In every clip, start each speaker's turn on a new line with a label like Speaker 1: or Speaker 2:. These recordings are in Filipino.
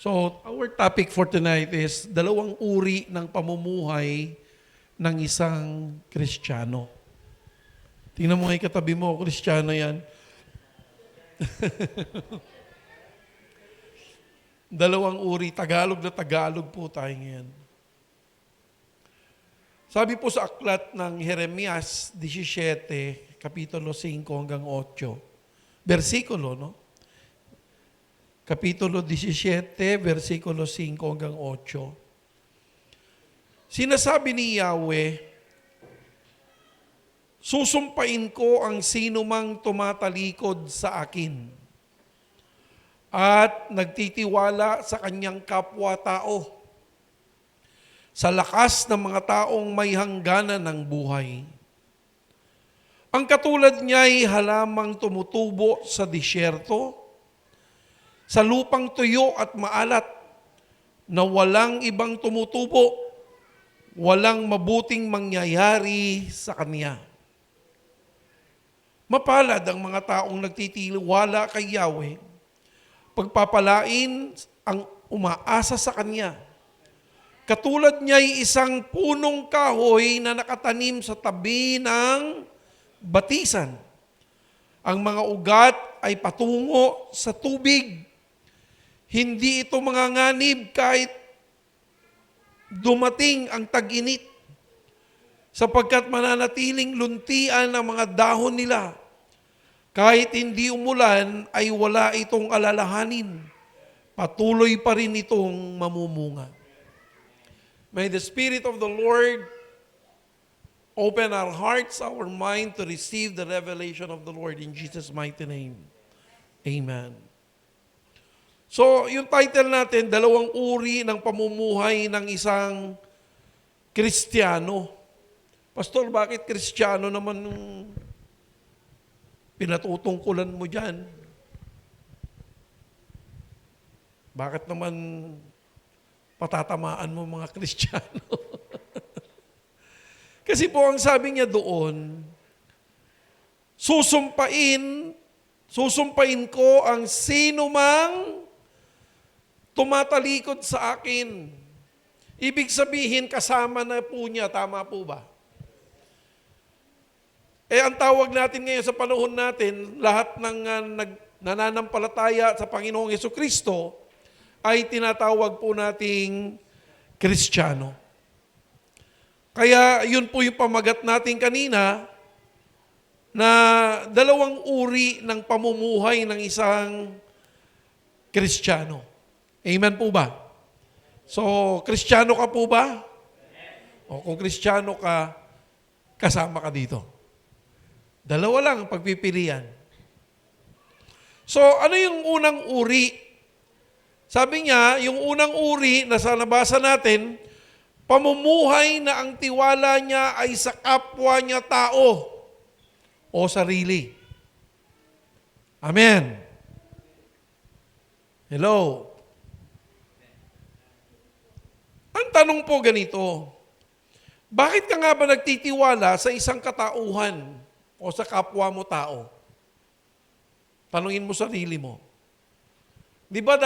Speaker 1: So, our topic for tonight is dalawang uri ng pamumuhay ng isang Kristiyano. Tingnan mo nga yung katabi mo, Kristiyano yan. Dalawang uri, Tagalog na Tagalog po tayo ngayon. Sabi po sa aklat ng Jeremias 17, Kapitulo 5 hanggang 8, versikulo, no? Kapitulo 17, versikulo 5 hanggang 8. Sinasabi ni Yahweh, susumpain ko ang sinumang tumatalikod sa akin at nagtitiwala sa kanyang kapwa-tao, sa lakas ng mga taong may hangganan ng buhay. Ang katulad niya'y halamang tumutubo sa disyerto, sa lupang tuyo at maalat, na walang ibang tumutubo, walang mabuting mangyayari sa kanya. Mapalad ang mga taong nagtitiwala kay Yahweh, pagpapalain ang umaasa sa kanya. Katulad niya'y isang punong kahoy na nakatanim sa tabi ng batisan. Ang mga ugat ay patungo sa tubig. Hindi ito manganganib kahit dumating ang tag-init, sapagkat mananatiling luntian ang mga dahon nila. Kahit hindi umulan, ay wala itong alalahanin. Patuloy pa rin itong mamumunga. May the Spirit of the Lord open our hearts, our mind to receive the revelation of the Lord in Jesus' mighty name. Amen. So, yung title natin, dalawang uri ng pamumuhay ng isang Kristiyano. Pastor, bakit Kristiyano naman yung pinatutungkulan mo dyan? Bakit naman patatamaan mo mga Kristiyano? Kasi po ang sabi niya doon, susumpain ko ang sino mang tumatalikod sa akin. Ibig sabihin, kasama na po niya. Tama po ba? Ang tawag natin ngayon sa panahon natin, lahat ng nananampalataya sa Panginoong Jesucristo ay tinatawag po nating Kristiyano. Kaya yun po yung pamagat natin kanina na dalawang uri ng pamumuhay ng isang Kristiyano. Amen po ba? So, Kristiyano ka po ba? O kung Kristiyano ka, kasama ka dito. Dalawa lang ang pagpipilian. So, ano yung unang uri? Sabi niya, yung unang uri na sa nabasa natin, pamumuhay na ang tiwala niya ay sa kapwa niya tao o sarili. Amen. Hello. Ang tanong po ganito, bakit ka nga ba nagtitiwala sa isang katauhan o sa kapwa mo tao? Tanungin mo sarili mo. Di ba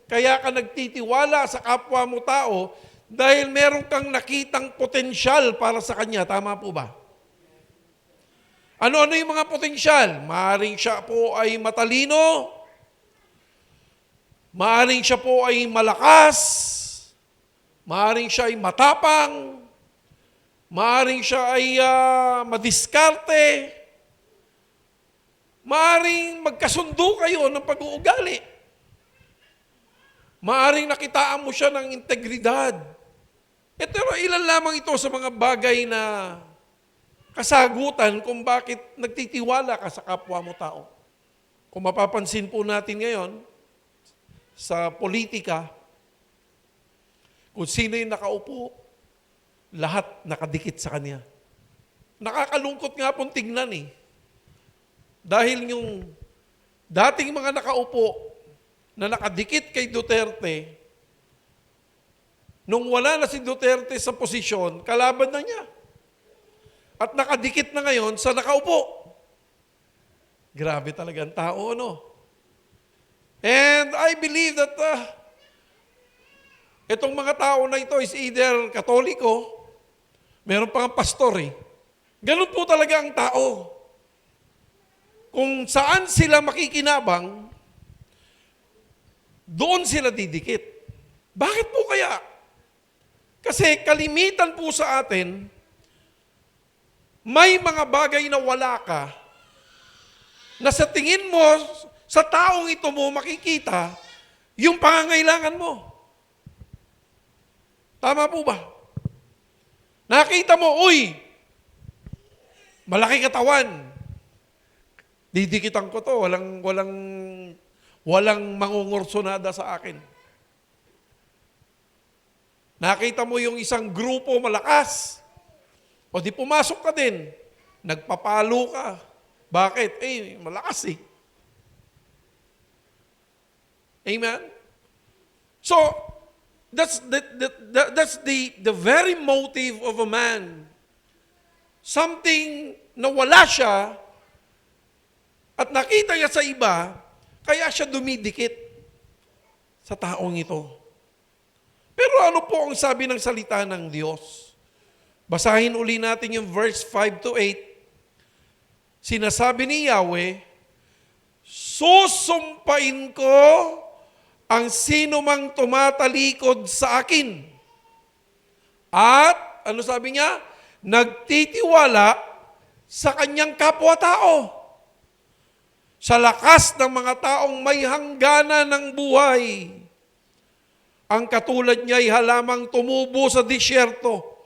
Speaker 1: kaya ka nagtitiwala sa kapwa mo tao dahil meron kang nakitang potensyal para sa kanya? Tama po ba? Ano-ano yung mga potensyal? Maaring siya po ay matalino, maaring siya po ay malakas, maaring siya ay matapang, maaring siya ay madiskarte, maaring magkasundo kayo ng pag-uugali, maaring nakitaan mo siya ng integridad. Ito ilan lamang ito sa mga bagay na kasagutan kung bakit nagtitiwala ka sa kapwa mo tao. Kung mapapansin po natin ngayon, sa politika, kung sino yung nakaupo, lahat nakadikit sa kanya. Nakakalungkot nga pong tingnan eh. Dahil yung dating mga nakaupo na nakadikit kay Duterte, nung wala na si Duterte sa posisyon, kalaban na niya. At nakadikit na ngayon sa nakaupo. Grabe talaga ang tao, no? And I believe that Itong mga tao na ito is either Katoliko, meron pa nga pastor eh. Ganun po talaga ang tao. Kung saan sila makikinabang, doon sila didikit. Bakit po kaya? Kasi kalimitan po sa atin, may mga bagay na wala ka, na sa tingin mo, sa taong ito mo makikita, yung pangangailangan mo. Tama po ba? Nakita mo, uy, malaki katawan. Didikitan ko to, walang mangungursonada sa akin. Nakita mo yung isang grupo malakas, o di pumasok ka din, nagpapalo ka. Bakit? Malakas eh. Amen? So, that's the very motive of a man. Something na wala siya, at nakita niya sa iba, kaya siya dumidikit sa taong ito. Pero ano po ang sabi ng salita ng Diyos? Basahin uli natin yung verse 5 to 8. Sinasabi ni Yahweh, susumpain ko ang sino mang tumatalikod sa akin. At, ano sabi niya? Nagtitiwala sa kanyang kapwa-tao. Sa lakas ng mga taong may hangganan ng buhay. Ang katulad niya ay halamang tumubo sa disyerto,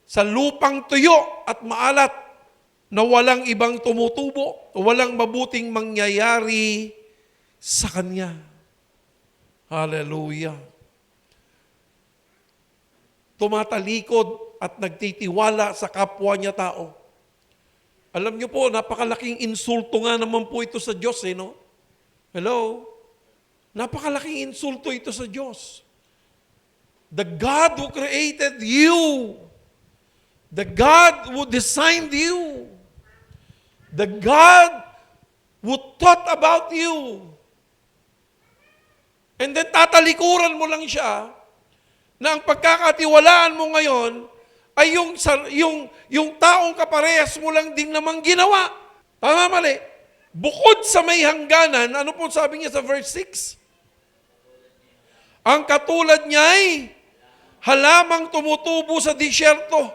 Speaker 1: sa lupang tuyo at maalat, na walang ibang tumutubo, walang mabuting mangyayari sa kanya. Hallelujah. Tumatalikod at nagtitiwala sa kapwa niya tao. Alam niyo po, napakalaking insulto nga naman po ito sa Diyos, no? Hello? Napakalaking insulto ito sa Diyos. The God who created you, the God who designed you, the God who thought about you, and then tatalikuran mo lang siya na ang pagkakatiwalaan mo ngayon ay yung taong kaparehas mo lang din namang ginawa. Tama, mali? Bukod sa may hangganan, ano po sabi niya sa verse 6? Ang katulad niya ay halamang tumutubo sa disyerto,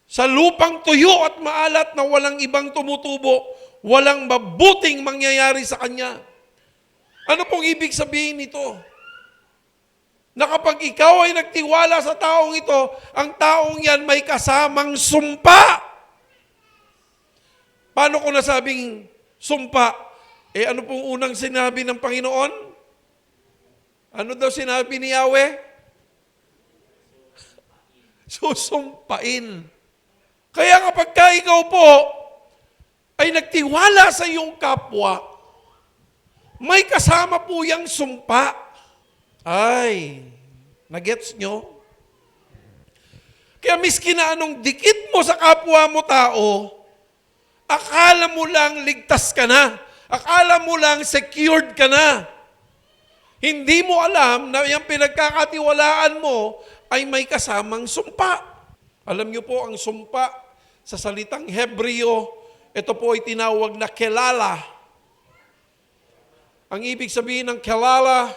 Speaker 1: sa lupang tuyo at maalat na walang ibang tumutubo, walang mabuting mangyayari sa kanya. Ano pong ibig sabihin nito? Na kapag ikaw ay nagtiwala sa taong ito, ang taong yan may kasamang sumpa. Paano ko nasabing sumpa? Ano pong unang sinabi ng Panginoon? Ano daw sinabi ni Yahweh? Susumpain. Kaya kapag ikaw po ay nagtiwala sa iyong kapwa, may kasama po yang sumpa. Ay, nagets nyo? Kaya miski na anong dikit mo sa kapwa mo tao, akala mo lang ligtas ka na. Akala mo lang secured ka na. Hindi mo alam na yung pinagkakatiwalaan mo ay may kasamang sumpa. Alam niyo po, ang sumpa sa salitang Hebreo, ito po ay tinawag na kelala. Ang ibig sabihin ng kelala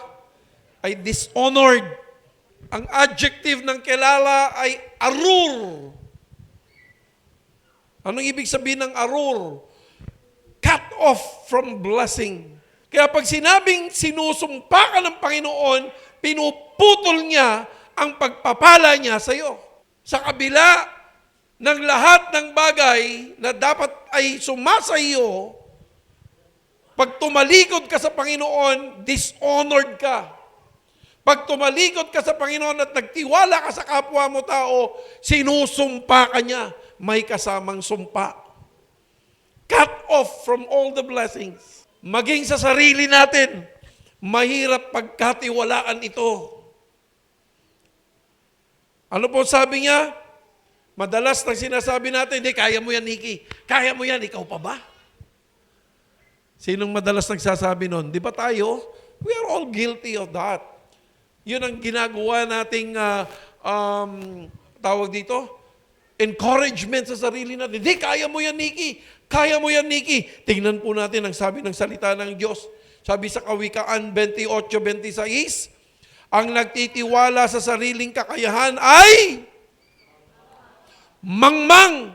Speaker 1: ay dishonored. Ang adjective ng kelala ay arur. Anong ibig sabihin ng arur? Cut off from blessing. Kaya pag sinabing sinusumpa ka ng Panginoon, pinuputol niya ang pagpapala niya sa iyo. Sa kabila ng lahat ng bagay na dapat ay sumasa iyo, pag tumalikod ka sa Panginoon, dishonored ka. Pag tumalikod ka sa Panginoon at nagtiwala ka sa kapwa mo tao, sinusumpa ka niya. May kasamang sumpa. Cut off from all the blessings. Maging sa sarili natin, mahirap pagkatiwalaan ito. Ano po sabi niya? Madalas nang sinasabi natin, hindi, kaya mo yan, Nikki. Kaya mo yan, ikaw pa ba? Sinong madalas nagsasabi nun? Di ba tayo? We are all guilty of that. Yun ang ginagawa nating, tawag dito, encouragement sa sarili natin. Hindi, kaya mo yan, Nikki. Kaya mo yan, Nikki. Tingnan po natin ang sabi ng salita ng Diyos. Sabi sa Kawikaan 28:26, ang nagtitiwala sa sariling kakayahan ay mangmang.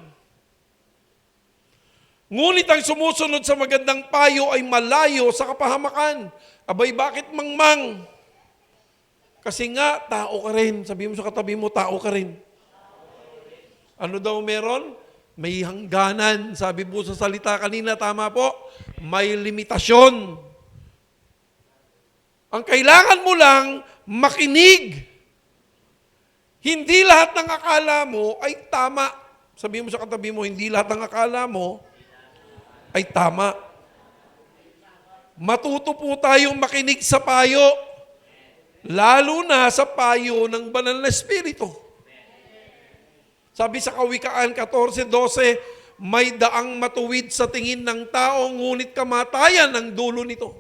Speaker 1: Ngunit ang sumusunod sa magandang payo ay malayo sa kapahamakan. Abay, bakit mangmang? Kasi nga, tao ka rin. Sabi mo sa katabi mo, tao ka rin. Ano daw meron? May hangganan. Sabi po sa salita kanina, tama po, may limitasyon. Ang kailangan mo lang, makinig. Hindi lahat ng akala mo ay tama. Sabi mo sa katabi mo, hindi lahat ng akala mo ay tama. Matuto po tayong makinig sa payo. Lalo na sa payo ng banal na Espiritu. Sabi sa Kawikaan 14:12, may daang matuwid sa tingin ng tao, ngunit kamatayan ang dulo nito.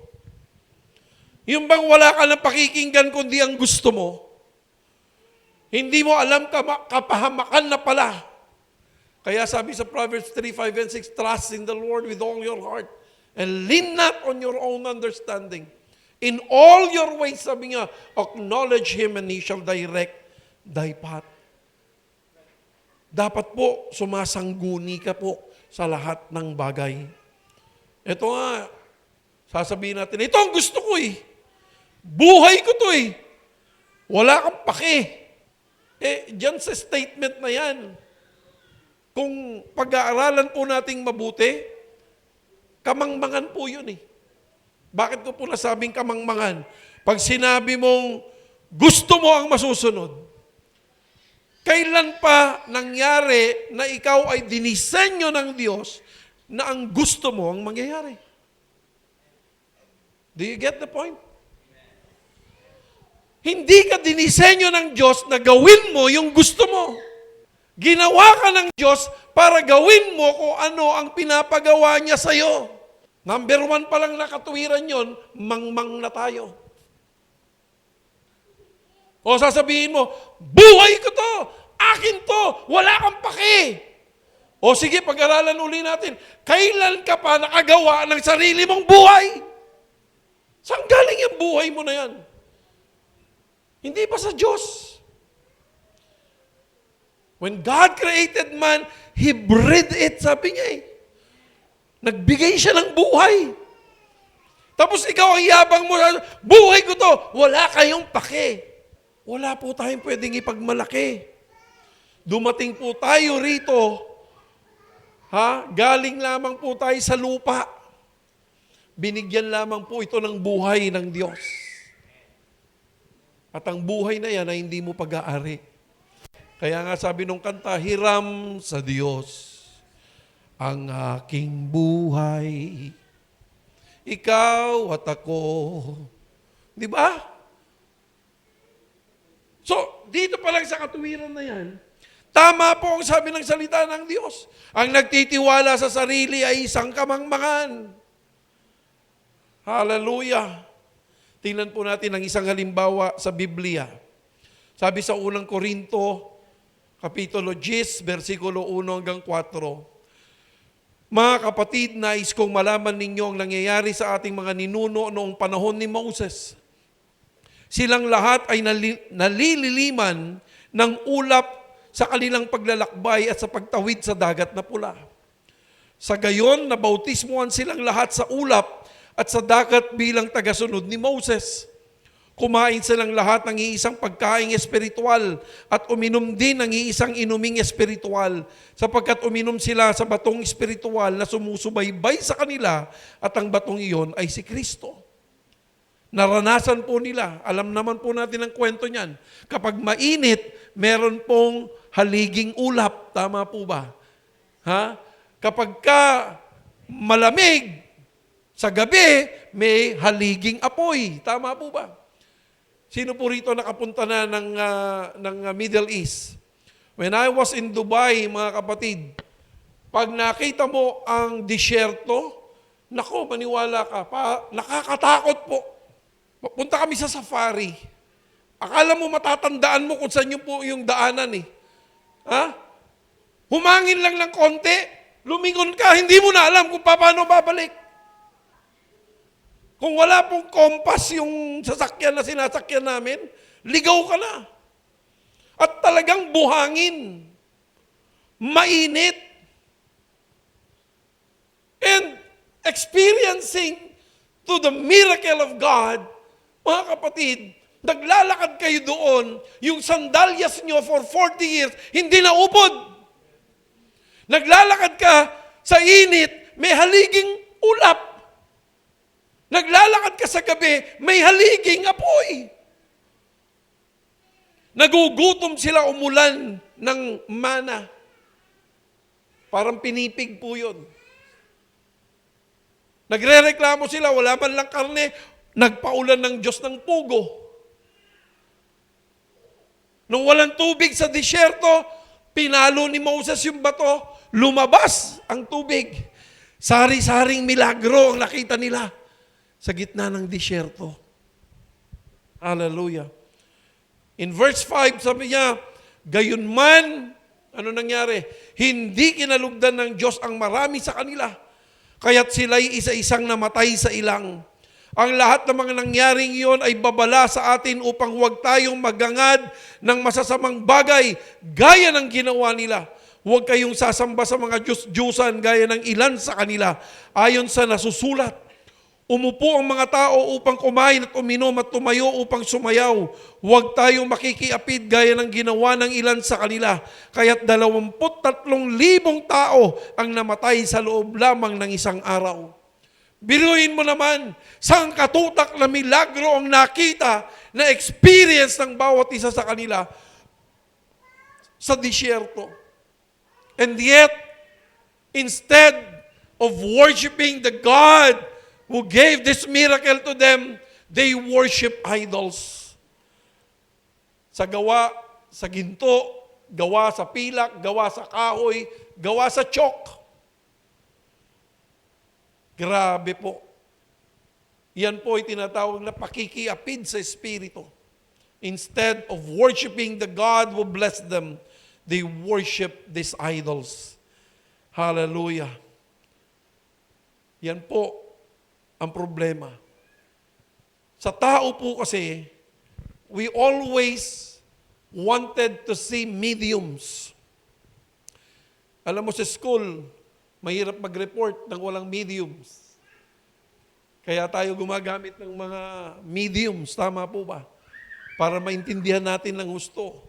Speaker 1: Yung bang wala ka ng pakikinggan kundi ang gusto mo, hindi mo alam kapahamakan na pala. Kaya sabi sa Proverbs 3:5-6, trust in the Lord with all your heart and lean not on your own understanding. In all your ways, sabi nga, acknowledge Him and He shall direct thy path. Dapat po, sumasangguni ka po sa lahat ng bagay. Ito nga, sasabihin natin, ito ang gusto ko eh. Buhay ko to eh. Wala kang pake. Diyan sa statement na yan, kung pag-aaralan po nating mabuti, kamangmangan po yun eh. Bakit ko po nasabing kamangmangan? Pag sinabi mong gusto mo ang masusunod, kailan pa nangyari na ikaw ay dinisenyo ng Diyos na ang gusto mo ang mangyayari? Do you get the point? Hindi ka dinisenyo ng Diyos na gawin mo yung gusto mo. Ginawa ka ng Diyos para gawin mo kung ano ang pinapagawa niya sa'yo. Number 1 pa lang na katuwiran yon, mangmang na tayo. O sasabihin mo, buhay ko to, akin to, wala kang pake. O sige, pag-aralan uli natin, kailan ka pa nakagawa ng sarili mong buhay? Saan galing yung buhay mo na yan? Hindi ba sa Diyos? When God created man, He breathed it, sabi niya eh. Nagbigay siya ng buhay. Tapos ikaw ang yabang mo, buhay ko to, wala kayong pake. Wala po tayong pwedeng ipagmalaki. Dumating po tayo rito, galing lamang po tayo sa lupa. Binigyan lamang po ito ng buhay ng Diyos. At ang buhay na yan ay hindi mo pag-aari. Kaya nga sabi nung kanta, hiram sa Diyos ang aking buhay, ikaw at ako. Di ba? So, dito pa lang sa katuwiran na yan, tama po ang sabi ng salita ng Diyos. Ang nagtitiwala sa sarili ay isang kamangmangan. Hallelujah. Tingnan po natin ang isang halimbawa sa Biblia. Sabi sa unang Korinto, Kapitulo 10, versikulo 1-4, mga kapatid, nais kong malaman ninyo ang nangyayari sa ating mga ninuno noong panahon ni Moses. Silang lahat ay nalililiman ng ulap sa kanilang paglalakbay at sa pagtawid sa dagat na pula. Sa gayon, nabautismuhan silang lahat sa ulap at sa dagat bilang tagasunod ni Moses. Kumain silang lahat ng iisang pagkaing espiritual at uminom din ng iisang inuming espiritual, sapagkat uminom sila sa batong espiritual na sumusubaybay sa kanila at ang batong iyon ay si Kristo. Naranasan po nila, alam naman po natin ang kwento niyan, kapag mainit, meron pong haliging ulap. Tama po ba? Kapag ka malamig, sa gabi, may haliging apoy. Tama po ba? Sino po rito nakapunta na ng Middle East? When I was in Dubai, mga kapatid, pag nakita mo ang disyerto, nako, maniwala ka, nakakatakot po. Punta kami sa safari. Akala mo matatandaan mo kung saan yung po yung daanan eh. Ha? Humangin lang ng konti, lumingon ka, hindi mo na alam kung paano babalik. Kung wala pong kompas yung sasakyan na sinasakyan namin, ligaw ka na. At talagang buhangin. Mainit. And experiencing to the miracle of God, mga kapatid, naglalakad kayo doon, yung sandalyas nyo for 40 years, hindi na upod. Naglalakad ka sa init, may haliging ulap. Naglalakad ka sa gabi, may haliging apoy. Nagugutom sila umulan ng mana. Parang pinipig po yun. Nagrereklamo sila, wala man lang karne, nagpaulan ng Diyos ng pugo. Nung walang tubig sa disyerto, pinalo ni Moses yung bato, lumabas ang tubig. Sari-saring milagro ang nakita nila sa gitna ng disyerto. Hallelujah. In verse 5, sabi niya, gayon man, ano nangyari? Hindi kinalugdan ng Diyos ang marami sa kanila, kaya't sila'y isa-isang namatay sa ilang. Ang lahat ng mga nangyaring iyon ay babala sa atin upang huwag tayong magangad ng masasamang bagay gaya ng ginawa nila. Huwag kayong sasamba sa mga Diyos-Diyusan gaya ng ilan sa kanila. Ayon sa nasusulat, umupo ang mga tao upang kumain at uminom at tumayo upang sumayaw. Huwag tayong makikiapid gaya ng ginawa ng ilan sa kanila. Kaya't 23,000 tao ang namatay sa loob lamang ng isang araw. Biruin mo naman, saan katutak na milagro ang nakita na experience ng bawat isa sa kanila sa disyerto. And yet, instead of worshiping the God who gave this miracle to them, they worship idols. Sa gawa, sa ginto, gawa sa pilak, gawa sa kahoy, gawa sa tiyok. Grabe po. Yan po ay tinatawag na pakikiapid sa Espiritu. Instead of worshiping the God who blessed them, they worship these idols. Hallelujah. Yan po ang problema. Sa tao po kasi, we always wanted to see mediums. Alam mo sa school, mahirap mag-report ng walang mediums. Kaya tayo gumagamit ng mga mediums, tama po ba? Para maintindihan natin ng gusto.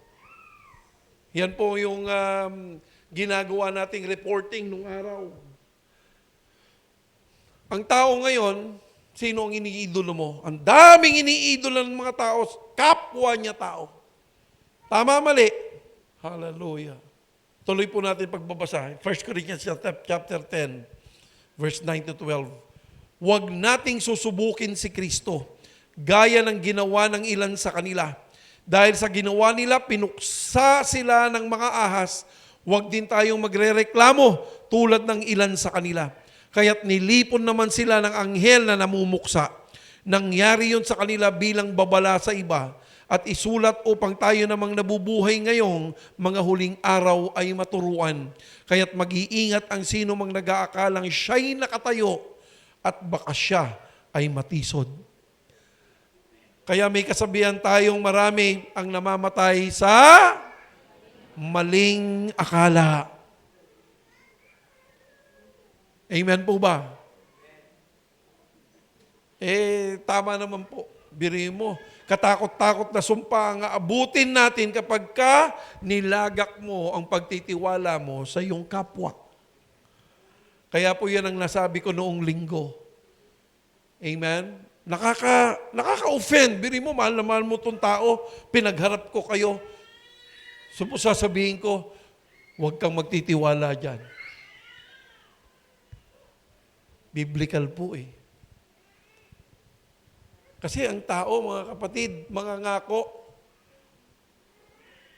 Speaker 1: Yan po yung ginagawa nating reporting nung araw. Ang tao ngayon, sino ang iniidolo mo? Ang daming iniidolo ng mga tao, kapwa niya tao. Tama, mali? Hallelujah. Tuloy po natin pagbabasa. 1 Corinthians chapter 10, verse 9 to 12. Huwag nating susubukin si Kristo, gaya ng ginawa ng ilan sa kanila. Dahil sa ginawa nila, pinuksa sila ng mga ahas. Huwag din tayong magrereklamo tulad ng ilan sa kanila. Kaya't nilipon naman sila ng anghel na namumuksa. Nangyari yun sa kanila bilang babala sa iba at isulat upang tayo namang nabubuhay ngayong mga huling araw ay maturuan. Kaya't mag-iingat ang sino mang nag-aakalang siya'y nakatayo at baka siya ay matisod. Kaya may kasabihan tayong marami ang namamatay sa maling akala. Amen po ba? Tama naman po. Biriin mo. Katakot-takot na sumpa ang aabutin natin kapag ka nilagak mo ang pagtitiwala mo sa iyong kapwa. Kaya po yan ang nasabi ko noong linggo. Amen? Nakaka-offend. Biriin mo, mahal na mahal mo itong tao, pinagharap ko kayo. Sasabihin ko, huwag kang magtitiwala dyan. Biblical po eh. Kasi ang tao, mga kapatid, mga ngako,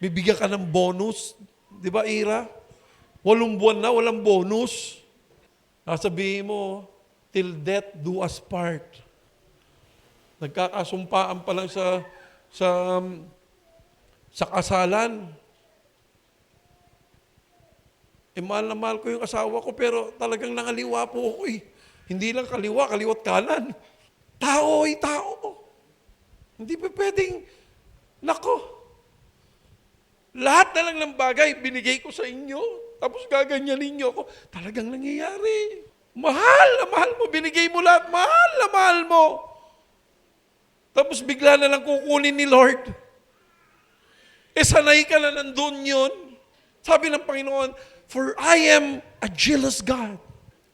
Speaker 1: bibigyan ka ng bonus. Di ba, Ira? 8 buwan na, walang bonus. Sasabihin mo, till death do us part. Nagkakasumpaan pa lang sa sa kasalan. Mahal na mahal ko yung asawa ko, pero talagang nangaliwa po ako eh. Hindi lang kaliwa, kaliwat kanan. Tao ay tao. Hindi pa pwedeng, nako, lahat na lang ng bagay binigay ko sa inyo, tapos gaganyanin niyo ako. Talagang nangyayari. Mahal na mahal mo, binigay mo lahat, mahal na mahal mo. Tapos bigla na lang kukunin ni Lord. Sanay ka na nandun yun. Sabi ng Panginoon, for I am a jealous God.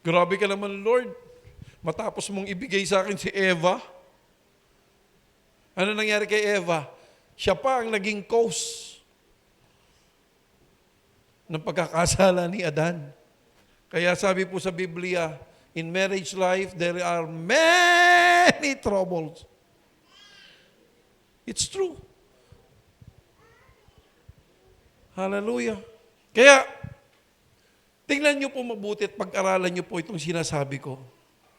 Speaker 1: Grabe ka naman, Lord. Matapos mong ibigay sa akin si Eva. Ano nangyari kay Eva? Siya pa ang naging cause ng pagkakasala ni Adan. Kaya sabi po sa Biblia, in marriage life, there are many troubles. It's true. Hallelujah. Kaya, tingnan niyo po mabuti at pag-aralan niyo po itong sinasabi ko.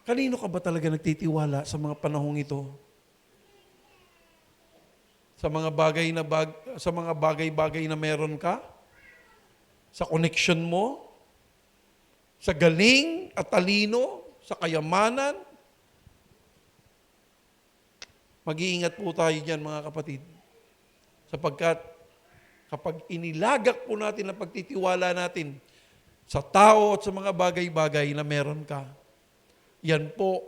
Speaker 1: Kanino ka ba talaga nagtitiwala sa mga panahong ito? Sa mga bagay-bagay na meron ka? Sa connection mo? Sa galing at talino? Sa kayamanan? Mag-iingat po tayo diyan, mga kapatid. Sapagkat kapag inilagak po natin ang pagtitiwala natin sa tao at sa mga bagay-bagay na meron ka, yan po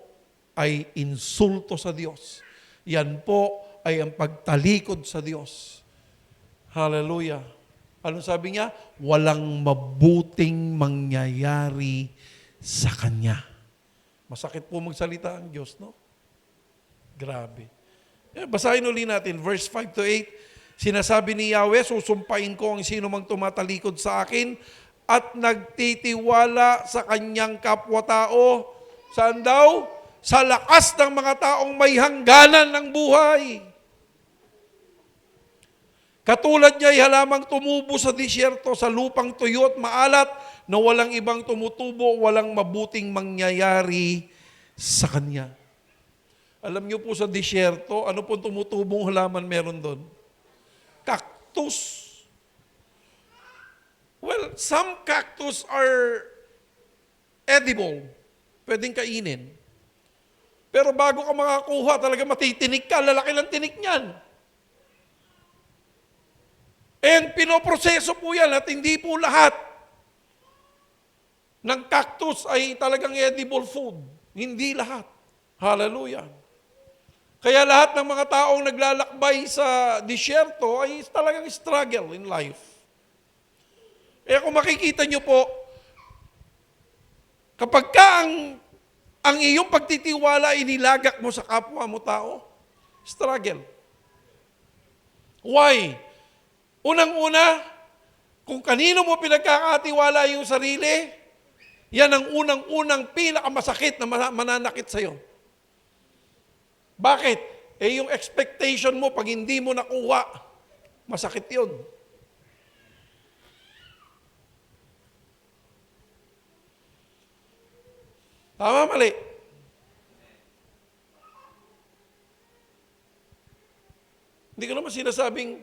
Speaker 1: ay insulto sa Diyos. Yan po ay ang pagtalikod sa Diyos. Hallelujah. Ano sabi niya? Walang mabuting mangyayari sa Kanya. Masakit po magsalita ang Diyos, no? Grabe. Basahin ulit natin, verse 5 to 8. Sinasabi ni Yahweh, susumpain ko ang sino mang tumatalikod sa akin at nagtitiwala sa kanyang kapwa-tao. Saan daw? Sa lakas ng mga taong may hangganan ng buhay. Katulad niya ay halamang tumubo sa disyerto, sa lupang tuyo at maalat, na walang ibang tumutubo, walang mabuting mangyayari sa kanya. Alam niyo po sa disyerto, ano po tumutubong halaman meron doon? Cactus. Well, some cactus are edible. Pwedeng kainin. Pero bago ka makakuha, talaga matitinik ka, lalaki ng tinik niyan. And pinoproseso po yan at hindi po lahat ng cactus ay talagang edible food. Hindi lahat. Hallelujah. Kaya lahat ng mga taong naglalakbay sa disyerto ay talagang struggle in life. Kaya kung makikita nyo po, kapag ka ang iyong pagtitiwala inilagak mo sa kapwa mo tao, struggle. Why? Unang-una, kung kanino mo pinagkakatiwala yung sarili, yan ang unang-unang pinakamasakit na mananakit sa'yo. Bakit? Yung expectation mo, pag hindi mo nakuha, masakit yun. Tama, mali? Hindi ko naman sinasabing,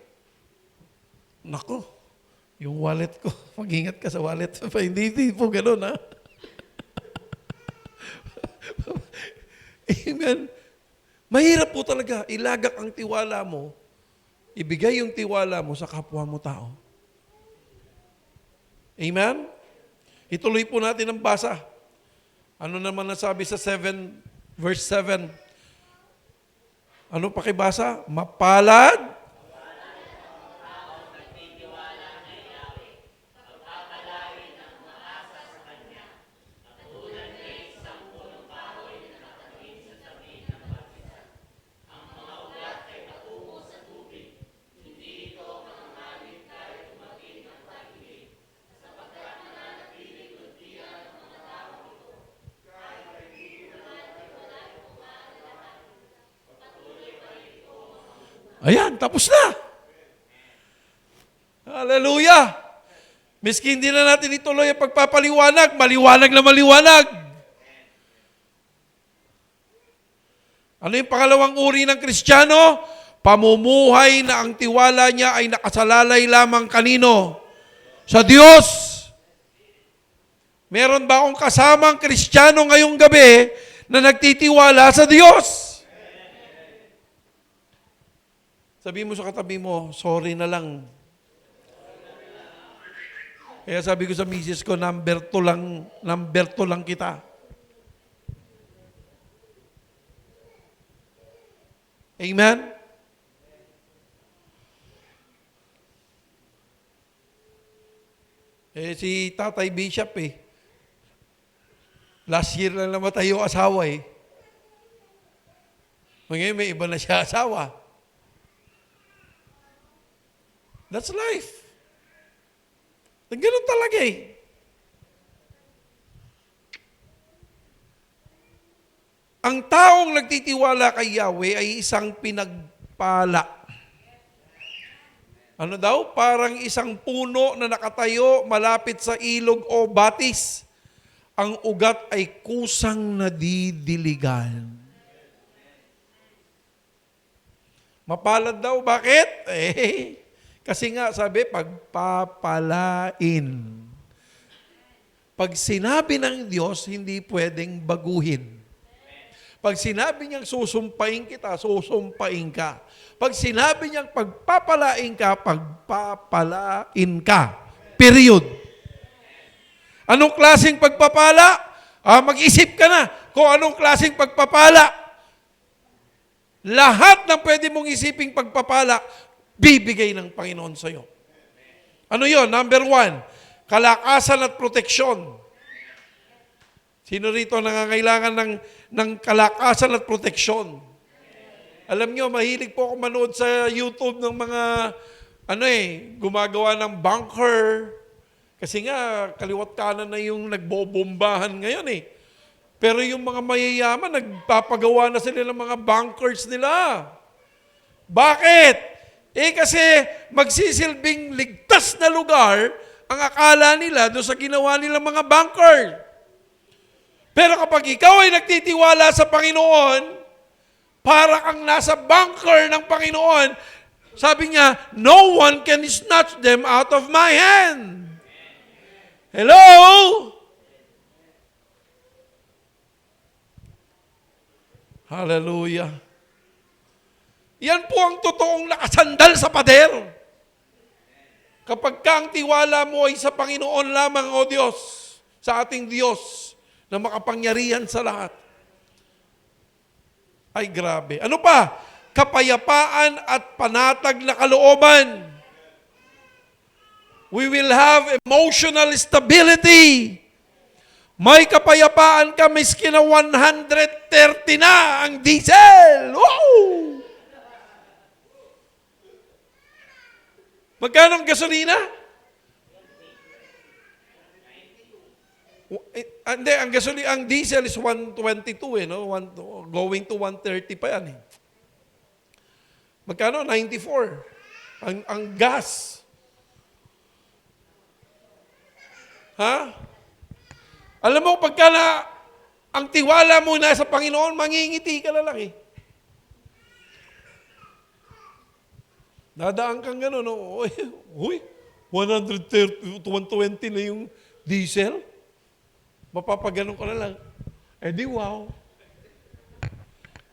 Speaker 1: nako, yung wallet ko, mag-ingat ka sa wallet. Hindi po ganun, ha? Amen. Mahirap po talaga ilagak ang tiwala mo, ibigay yung tiwala mo sa kapwa mo tao. Amen? Ituloy po natin ang basa. Ano naman nasabi sa 7, verse 7? Ano pakibasa? Mapalad Ayan, tapos na. Hallelujah. Miski hindi na natin ituloy ang pagpapaliwanag, maliwanag na maliwanag. Ano yung pangalawang uri ng Kristiyano? Pamumuhay na ang tiwala niya ay nakasalalay lamang kanino? Sa Diyos. Meron ba akong kasamang Kristiyano ngayong gabi na nagtitiwala sa Diyos? Sabi mo sa katabi mo, sorry na lang. Kaya sabi ko sa misis ko, number 2 lang kita. Amen? Si Tatay Bishop last year lang namatay yung asawa Ngayon may iba na siya asawa. That's life. Ganun talaga Ang taong nagtitiwala kay Yahweh ay isang pinagpala. Ano daw? Parang isang puno na nakatayo malapit sa ilog o batis. Ang ugat ay kusang nadidiligan. Mapalad daw. Bakit? Kasi nga sabi, pagpapalain. Pag sinabi ng Diyos, hindi pwedeng baguhin. Pag sinabi niyang susumpain kita, susumpain ka. Pag sinabi niyang pagpapalain ka, pagpapalain ka. Period. Anong klaseng pagpapala? Mag-isip ka na kung anong klaseng pagpapala. Lahat ng pwede mong isiping pagpapala, bibigay ng Panginoon sa iyo. Ano yon? Number 1, kalakasan at proteksyon. Sino rito nangangailangan ng kalakasan at proteksyon? Alam nyo, mahilig po ako manood sa YouTube ng mga, gumagawa ng bunker. Kasi nga, kaliwat kanan na yung nagbobombahan ngayon Pero yung mga mayayaman, nagpapagawa na sila ng mga bunkers nila. Bakit? Kasi magsisilbing ligtas na lugar ang akala nila doon sa ginawa nilang mga bunker. Pero kapag ikaw ay nagtitiwala sa Panginoon, para kang nasa bunker ng Panginoon, sabi niya, no one can snatch them out of my hand. Hello? Hallelujah. Yan po ang totoong nakasandal sa pader. Kapag ang tiwala mo ay sa Panginoon lamang, o Diyos, sa ating Diyos, na makapangyarihan sa lahat. Ay grabe. Ano pa? Kapayapaan at panatag na kalooban. We will have emotional stability. May kapayapaan ka miski na 130 na ang diesel. Wow! Magkano ang gasolina? Hindi, ang diesel is 122 going to 130 pa yan Magkano? 94. Ang gas. Alam mo, pagka ang tiwala mo na sa Panginoon, mangingiti ka na lang Dadaan kang gano'n, Uy, 130 to 120 na yung diesel. Mapapaganon ko na lang. Di wow.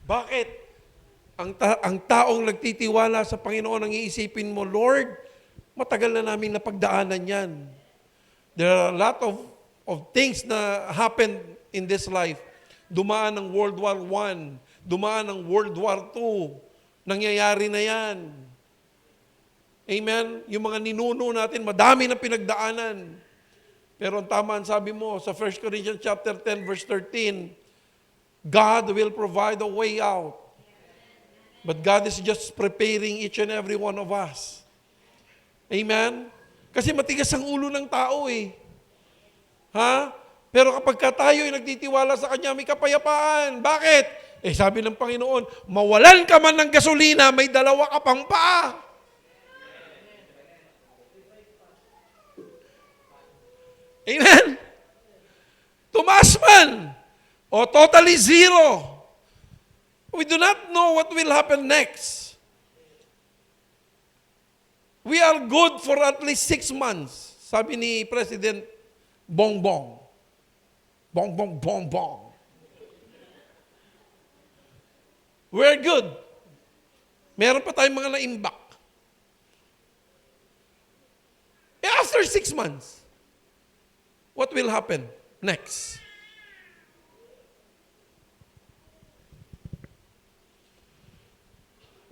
Speaker 1: Bakit? Ang taong nagtitiwala sa Panginoon, ang iisipin mo, Lord, matagal na namin napagdaanan yan. There are a lot of things na happened in this life. Dumaan ng World War I, dumaan ng World War II. Nangyayari na yan. Amen? Yung mga ninuno natin, madami na pinagdaanan. Pero ang tama ang sabi mo sa 1 Corinthians chapter 10 verse 13, God will provide a way out. But God is just preparing each and every one of us. Amen? Kasi matigas ang ulo ng tao Pero kapag tayo ay nagtitiwala sa Kanya, may kapayapaan. Bakit? Sabi ng Panginoon, mawalan ka man ng gasolina, may dalawa ka pang paa. Amen? Tumaas man. Totally zero. We do not know what will happen next. We are good for at least 6 months. Sabi ni President Bongbong. Bongbong, bongbong. We're good. Meron pa tayong mga naimbak. After 6 months, what will happen next?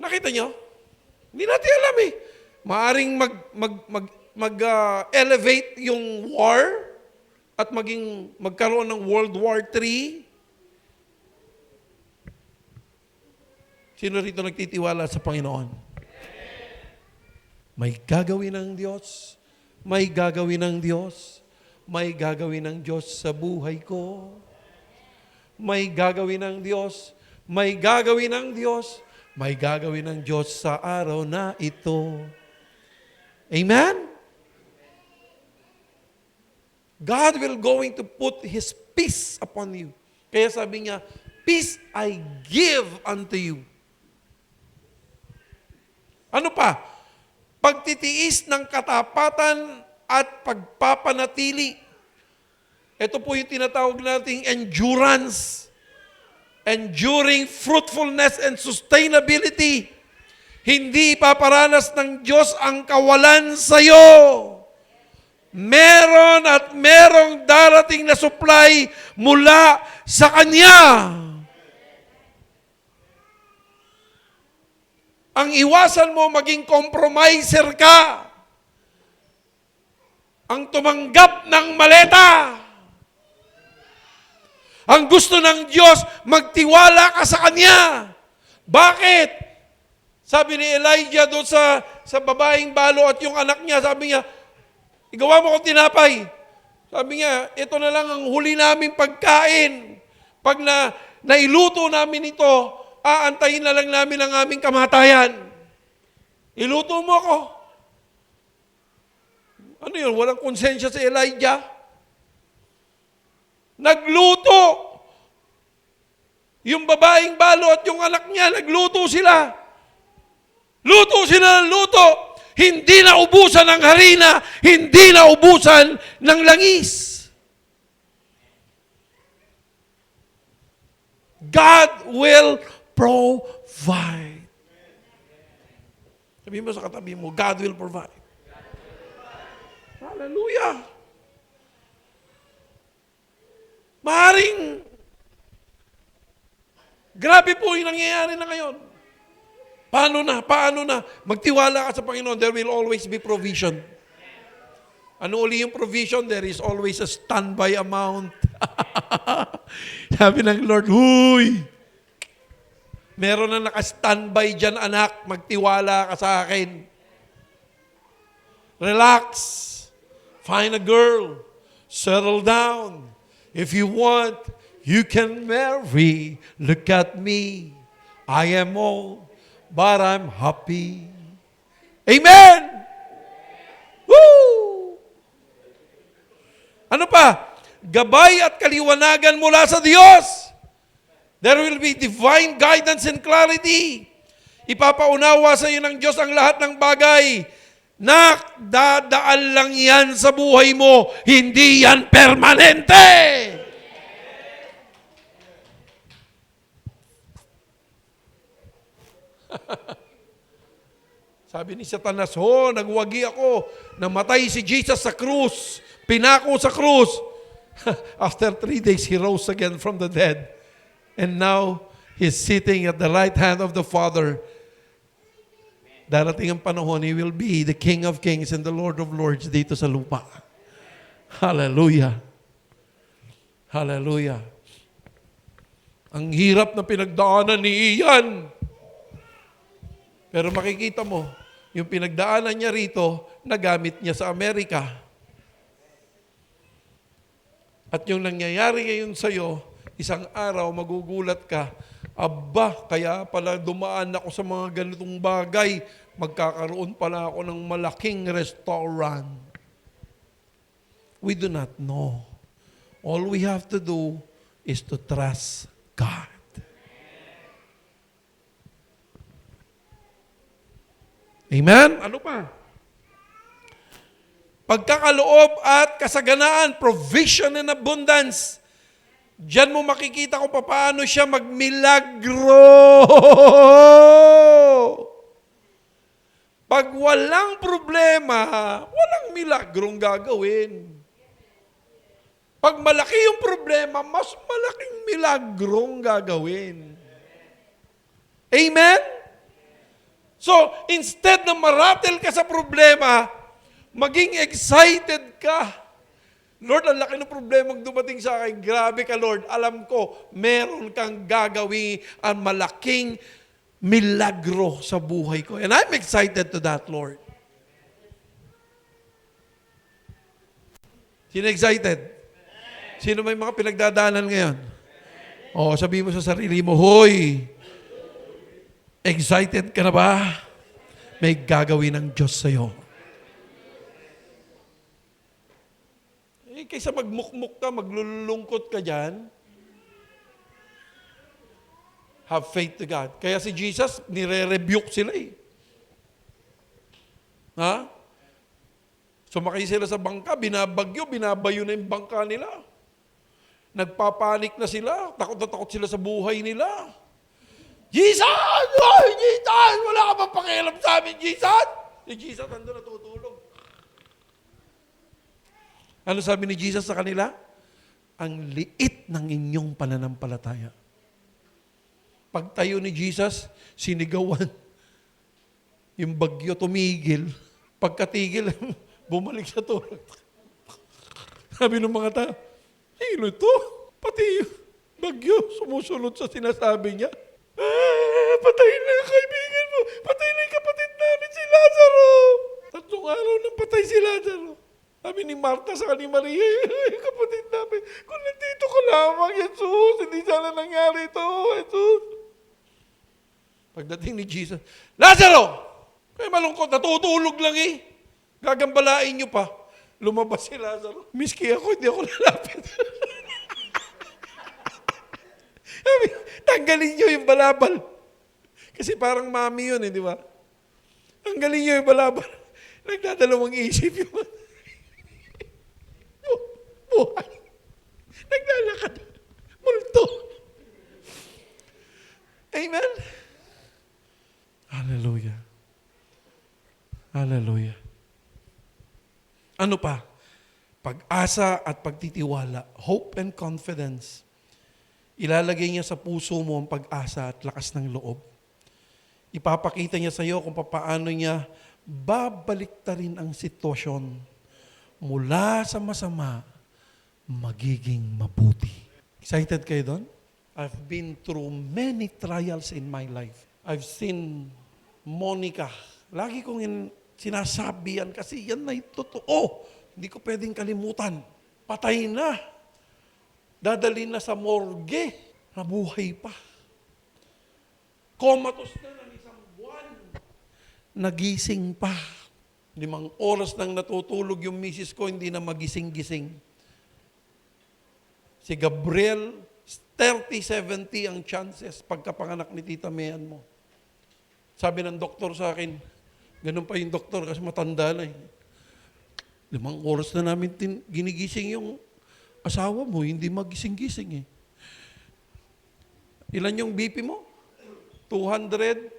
Speaker 1: Nakita nyo? Hindi natin alam eh. Maaring mag-elevate yung war at magkaroon ng World War III. Sino rito nagtitiwala sa Panginoon? May gagawin ng Diyos. May gagawin ng Diyos. May gagawin ng Diyos sa buhay ko. May gagawin ng Diyos. May gagawin ng Diyos. May gagawin ng Diyos sa araw na ito. Amen? God will going to put His peace upon you. Kaya sabi niya, peace I give unto you. Ano pa? Pagtitiis ng katapatan at pagpapanatili. Ito po yung tinatawag nating endurance. Enduring fruitfulness and sustainability. Hindi ipaparanas ng Diyos ang kawalan sa iyo. Meron at merong darating na supply mula sa Kanya. Ang iwasan mo maging compromiser ka. Ang tumanggap ng maleta. Ang gusto ng Diyos, magtiwala ka sa Kanya. Bakit? Sabi ni Elijah doon sa babaeng balo at yung anak niya, sabi niya, igawa mo kong tinapay. Sabi niya, ito na lang ang huli naming pagkain. Pag nailuto namin ito, aantayin na lang namin ang aming kamatayan. Iluto mo ako. Ano yun? Walang konsensya si Elijah. Nagluto. Yung babaeng balo at yung anak niya, nagluto sila. Luto sila ng luto. Hindi na ubusan ng harina, hindi na ubusan ng langis. God will provide. Sabihin mo sa katabi mo, God will provide. Hallelujah. Maaaring, grabe po yung nangyayari na ngayon. Paano na? Magtiwala ka sa Panginoon, there will always be provision. Ano uli yung provision? There is always a standby amount. Sabi ng Lord, huy! Meron na naka-standby dyan, anak. Magtiwala ka sa akin. Relax. Find a girl. Settle down. If you want, you can marry. Look at me. I am old, but I'm happy. Amen! Woo! Ano pa? Gabay at kaliwanagan mula sa Diyos. There will be divine guidance and clarity. Ipapaunawa sa iyo ng Diyos ang lahat ng bagay. Dadaan lang yan sa buhay mo. Hindi yan permanente. Sabi ni Satanas, nagwagi ako. Namatay si Jesus sa krus. Pinako sa krus. After 3 days, He rose again from the dead. And now, He's sitting at the right hand of the Father. Darating ang panahon, He will be the King of Kings and the Lord of Lords dito sa lupa. Hallelujah. Hallelujah. Ang hirap na pinagdaanan ni Ian. Pero makikita mo, yung pinagdaanan niya rito, nagamit niya sa Amerika. At yung nangyayari ngayon sa'yo, isang araw magugulat ka, aba, kaya pala dumaan ako sa mga ganitong bagay, magkakaroon pala ako ng malaking restaurant. We do not know. All we have to do is to trust God. Amen? Ano pa? pagkakaloob at kasaganaan, provision and abundance. Diyan mo makikita kung paano siya magmilagro. Pag walang problema, walang milagrong gagawin. Pag malaki yung problema, mas malaking milagrong gagawin. Amen? So, instead na maratel ka sa problema, maging excited ka. Lord, ang laki ng problema dumating sa akin. Grabe ka, Lord. Alam ko, meron kang gagawin ang malaking milagro sa buhay ko. And I'm excited to that, Lord. Sino excited? Sino may mga pinagdadaanan ngayon? O, sabihin mo sa sarili mo, hoy, excited ka na ba? May gagawin ng Diyos sa'yo. Kaysa magmukmuk ka, maglulungkot ka dyan, have faith to God. Kaya si Jesus, nire-rebuke sila eh. Ha? Sumakay sila sa bangka, binabayo na yung bangka nila. Nagpapanik na sila, takot na takot sila sa buhay nila. Jesus! Ay, Jesus! Wala ka bang pakialam sa amin, Jesus? Si Jesus nandun natutulog. Ano sabi ni Jesus sa kanila? Ang liit ng inyong pananampalataya. Pagtayo ni Jesus, sinigawan. Yung bagyo tumigil. Pagkatigil, bumalik sa tulog. Sabi ng mga tao, sino ito? Pati bagyo sumusunod sa sinasabi niya. Patay na yung kaibigan mo. Patay na yung kapatid namin si Lazaro. 3 araw nang patay si Lazaro. Sabi ni Marta sa ni Maria, kapatid namin, kung nandito ka lamang, Jesus, hindi sana nangyari ito, Jesus. Pagdating ni Jesus, Lazaro! Kaya malungkot, natutulog lang eh. Gagambalain niyo pa. Lumabas si Lazaro. Miski ako, hindi ako lalapit. Tanggalin niyo yung balabal. Kasi parang mami yun eh, di ba? Tanggalin niyo yung balabal. Nagdadalawang isip yun. Buhay. Naglalakad. Multo. Amen? Hallelujah. Hallelujah. Ano pa? Pag-asa at pagtitiwala. Hope and confidence. Ilalagay niya sa puso mo ang pag-asa at lakas ng loob. Ipapakita niya sa iyo kung paano niya babaliktarin ang sitwasyon mula sa masama, magiging mabuti. Excited kayo doon? I've been through many trials in my life. I've seen Monica. Lagi kong sinasabi yan kasi yan ay totoo. Hindi ko pwedeng kalimutan. Patay na. Dadalhin na sa morgue. Nabuhay pa. Comatose na ng 1 buwan. Nagising pa. 5 oras nang natutulog yung misis ko, hindi na magising-gising. Si Gabriel, 30-70 ang chances pagkapanganak ni Tita Mayan mo. Sabi ng doktor sa akin, ganun pa yung doktor kasi matanda na eh. 5 oras na namin ginigising yung asawa mo, hindi magising-gising eh. Ilan yung BP mo? 200?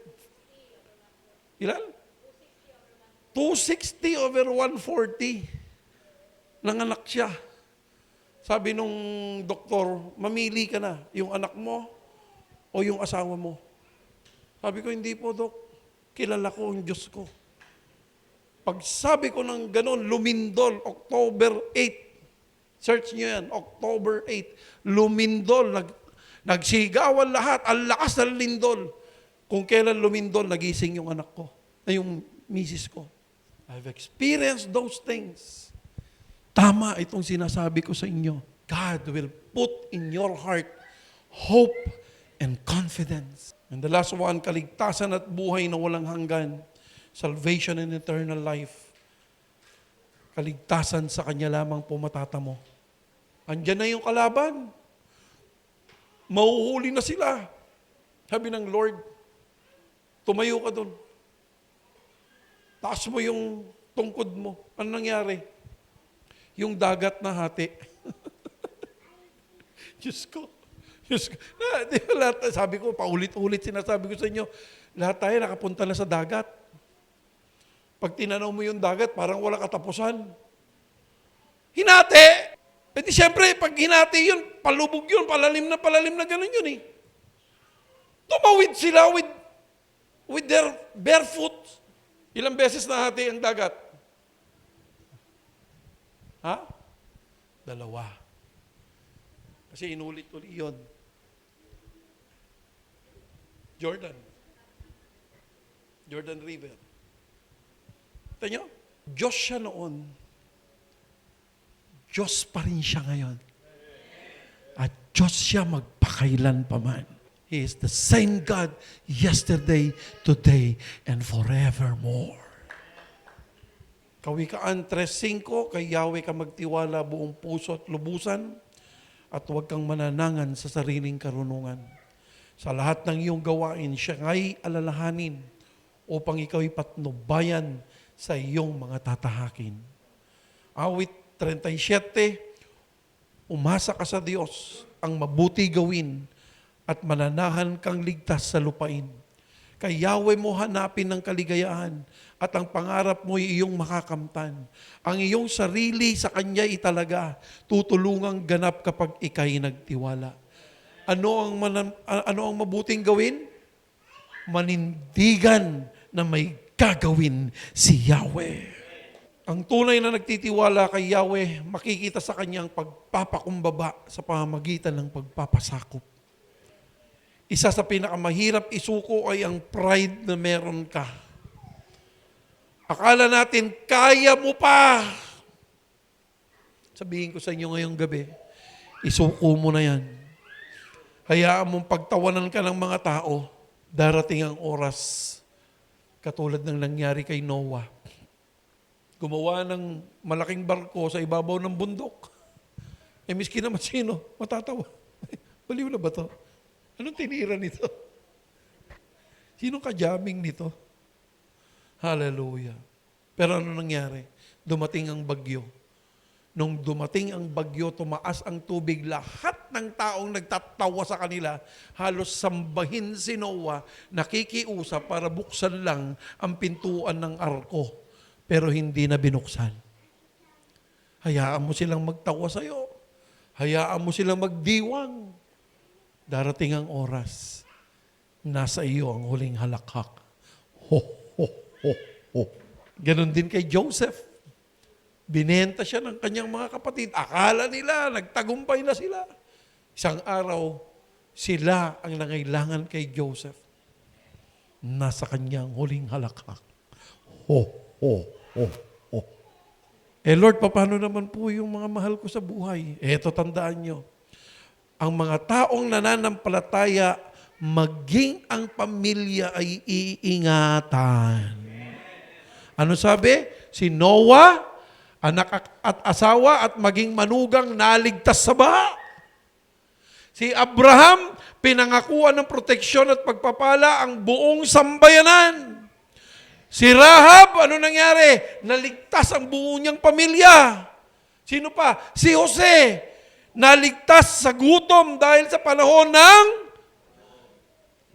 Speaker 1: Ilan? 260/140. Nanganak siya. Sabi nung doktor, mamili ka na, yung anak mo o yung asawa mo. Sabi ko, hindi po, Dok. Kilala ko ang Diyos ko. Pag sabi ko ng ganon, lumindol, October 8. Search nyo yan, October 8. Lumindol, nagsigawan lahat, ang lakas ng lindol. Kung kailan lumindol, nagising yung anak ko, ay yung misis ko. I've experienced those things. Tama itong sinasabi ko sa inyo. God will put in your heart hope and confidence. And the last one, kaligtasan at buhay na walang hanggan. Salvation and eternal life. Kaligtasan sa Kanya lamang po matatamo. Andyan na yung kalaban. Mauhuli na sila. Sabi ng Lord, tumayo ka doon. Taas mo yung tungkod mo. Ano nangyari? yung dagat na hati. Diyos ko. Diyos ko. Di ba lahat, sabi ko, paulit-ulit sinasabi ko sa inyo, lahat tayo nakapunta na sa dagat. Pag tinanaw mo yung dagat, parang wala katapusan. Hinati! E di siyempre, pag hinati yun, palubog yun, palalim na ganun yun eh. Tumawid sila with their barefoot. Ilang beses na hati ang dagat? Ha? 2. Kasi inulit-ulit yun. Jordan River. Ito nyo? Diyos siya noon. Diyos pa rin siya ngayon. At Diyos siya magpakailan pa man. He is the same God yesterday, today, and forevermore. Kawikaan 3:5, kay Yahweh ka magtiwala buong puso at lubusan at huwag kang mananangan sa sariling karunungan. Sa lahat ng iyong gawain, siya nga'y alalahanin upang ikaw'y patnubayan sa iyong mga tatahakin. Awit 37, umasa ka sa Diyos, ang mabuti gawin at mananahan kang ligtas sa lupain. Kay Yahweh mo hanapin ng kaligayahan at ang pangarap mo ay iyong makakamtan. Ang iyong sarili sa Kanya italaga, tutulungang ganap kapag ika'y nagtiwala. Ano ang mabuting gawin? Manindigan na may gagawin si Yahweh. Ang tunay na nagtitiwala kay Yahweh, makikita sa Kanyang pagpapakumbaba sa pamamagitan ng pagpapasakop. Isa sa pinakamahirap isuko ay ang pride na meron ka. Akala natin, kaya mo pa. Sabihin ko sa inyo ngayong gabi, isuko mo na yan. Hayaan mong pagtawanan ka ng mga tao, darating ang oras, katulad ng nangyari kay Noah. Gumawa ng malaking barko sa ibabaw ng bundok. Miski naman sino, matatawa. Baliw na ba to? Anong tinira nito? Sino ka-jamming nito? Hallelujah. Pero ano nangyari? Dumating ang bagyo. Nung dumating ang bagyo, tumaas ang tubig, lahat ng taong nagtatawa sa kanila, halos sambahin si Noah, nakikiusap para buksan lang ang pintuan ng arko, pero hindi na binuksan. Hayaan mo silang magtawa sa'yo. Hayaan mo silang magdiwang. Darating ang oras, nasa iyo ang huling halakhak. Ho, ho, ho, ho. Ganon din kay Joseph. Binenta siya ng kanyang mga kapatid. Akala nila, nagtagumpay na sila. Isang araw, sila ang nangailangan kay Joseph. Nasa kanyang huling halakhak. Ho, ho, ho, ho. Lord, paano naman po yung mga mahal ko sa buhay? Eto, tandaan nyo. Ang mga taong nananampalataya, maging ang pamilya ay iingatan. Ano sabi? Si Noah, anak at asawa at maging manugang naligtas sa baha. Si Abraham, pinangakuan ng proteksyon at pagpapala ang buong sambayanan. Si Rahab, ano nangyari? Naligtas ang buong niyang pamilya. Sino pa? Si Jose, naligtas sa gutom dahil sa panahon ng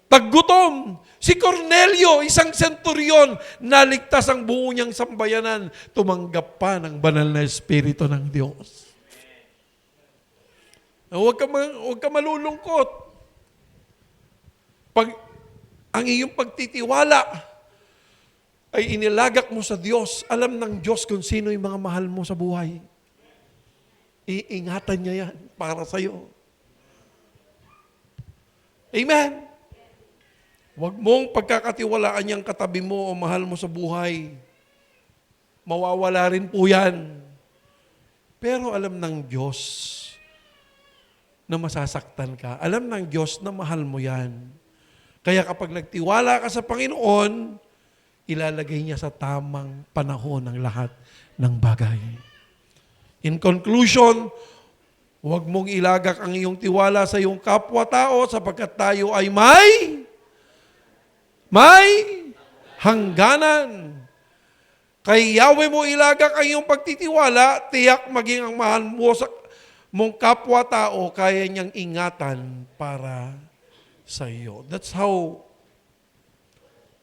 Speaker 1: taggutom. Si Cornelio, isang senturyon, naligtas ang buo niyang sambayanan, tumanggap pa ng banal na Espiritu ng Diyos. Huwag ka malulungkot. Pag ang iyong pagtitiwala ay inilagak mo sa Diyos, alam ng Diyos kung sino yung mga mahal mo sa buhay. Iingatan niya yan para sa'yo. Amen? Huwag mong pagkakatiwalaan niyang katabi mo o mahal mo sa buhay. Mawawala rin po yan. Pero alam ng Diyos na masasaktan ka. Alam ng Diyos na mahal mo yan. Kaya kapag nagtiwala ka sa Panginoon, ilalagay niya sa tamang panahon ang lahat ng bagay. In conclusion, huwag mong ilagak ang iyong tiwala sa iyong kapwa-tao sapagkat tayo ay may hangganan. Kay Yahweh mo ilagak ang iyong pagtitiwala, tiyak maging ang mahal mo sa mong kapwa-tao, kaya niyang ingatan para sa iyo. That's how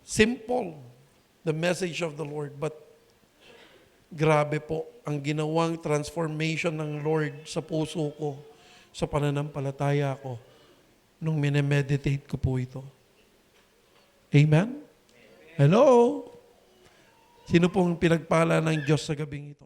Speaker 1: simple the message of the Lord. But grabe po ang ginawang transformation ng Lord sa puso ko, sa pananampalataya ko, nung minemeditate ko po ito. Amen? Hello? Sino pong pinagpala ng Diyos sa gabing ito?